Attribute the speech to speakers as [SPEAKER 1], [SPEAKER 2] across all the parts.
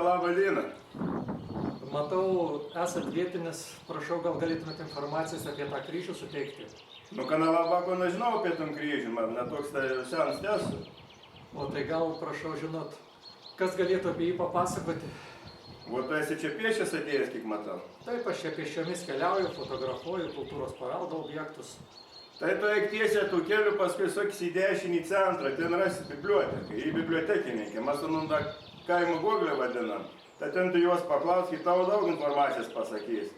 [SPEAKER 1] labą dieną.
[SPEAKER 2] Matau, esat vietinis, prašau, gal galėtumėte informacijos apie tą kryžių suteikti.
[SPEAKER 1] Nu, kanalabako nežinau apie tam kryžių, man netoks tai senas esu.
[SPEAKER 2] O tai gal, prašau, žinot, kas galėtų apie jį papasakoti?
[SPEAKER 1] O tu esi čia piešęs atėjęs, kiek matau.
[SPEAKER 2] Taip, aš čia pėsčiomis keliauju, fotografuoju kultūros paveldo objektus.
[SPEAKER 1] Tai tu eik tiesiai tų kelių, paskui sukis į dešinį centrą, ten rasi biblioteką, į bibliotekininkį, mes tą kaimo Google vadinam. Tai ten tu juos paklausk, kai tau daug informacijos pasakys.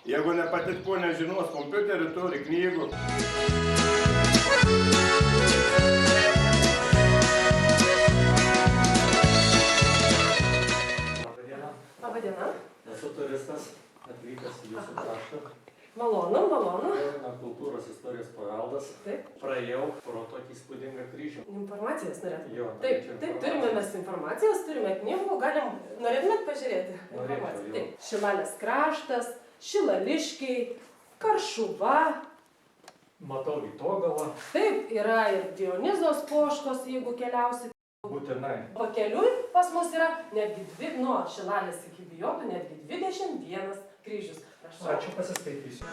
[SPEAKER 1] Jeigu nepatit ko nežinos, kompiuterį turi, knygų.
[SPEAKER 3] Labą dieną.
[SPEAKER 2] Esu turistas, atvykęs į jūsų kraštą.
[SPEAKER 3] Malonu, malonu.
[SPEAKER 2] Kultūros istorijos paveldas.
[SPEAKER 3] Taip.
[SPEAKER 2] Praėjau pro tokį įspūdingą kryžių.
[SPEAKER 3] Informacijos norėtumėte?
[SPEAKER 2] Jo,
[SPEAKER 3] Taip, turime mes informacijos, turime knygų, norėtumėt pažiūrėti informaciją?
[SPEAKER 2] Norėčiau,
[SPEAKER 3] Taip. Šilalės kraštas, Šilališkiai, Karšuva.
[SPEAKER 2] Matau Vytogalą.
[SPEAKER 3] Taip, yra ir Dionizos poškos, jeigu keliausit.
[SPEAKER 2] Būtinai.
[SPEAKER 3] Pakeliui pas mus yra netgi nuo Šilalės iki Bijotų, netgi 21 kryžius. Prašau.
[SPEAKER 2] Ačiū, pasiskaitysiu.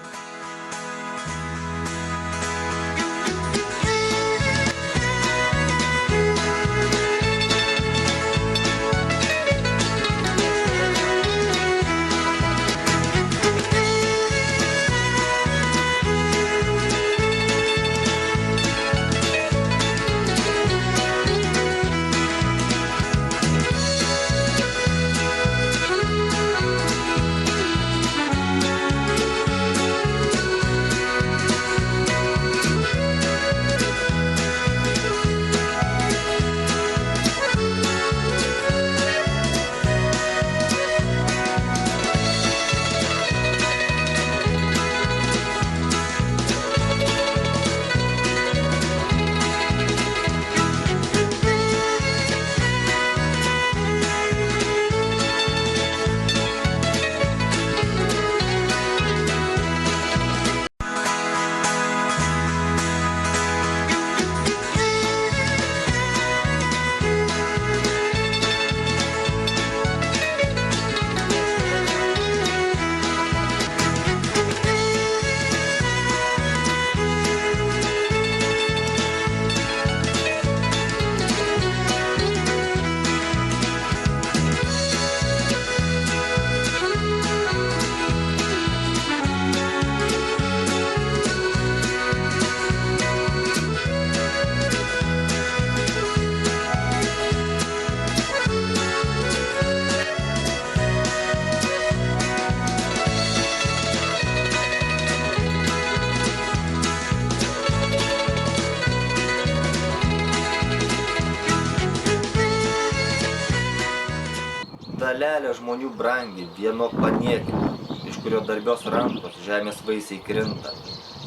[SPEAKER 4] Dalelė žmonių brangi, vieno paniekina, iš kurio darbios rankos žemės vaisiai krinta.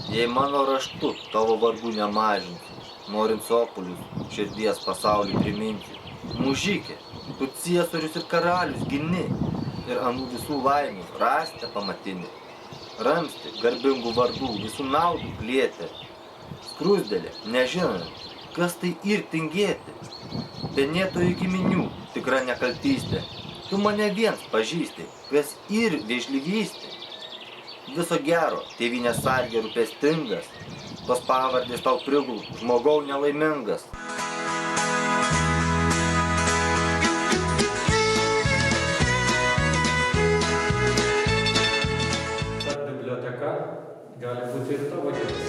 [SPEAKER 4] Jei mano raštu tavo vargų nemažinti, norint sopulius širdies pasaulį priminti. Mužikė, tu ciesorius ir karalius gini, ir anų visų laimių rastę pamatinį. Ramsti garbingų vardų visų naudų plėtė. Skrusdelė, nežinant, kas tai ir tingėti. Penėtojų giminių tikra nekaltystė. Tu mane viens pažįsti, kas ir vėžlygystė. Viso gero, tėvynės sargė rūpestingas, tos pavardės tau prigul, žmogau nelaimingas.
[SPEAKER 2] Ta biblioteka gali būti ir tavo dėmesys.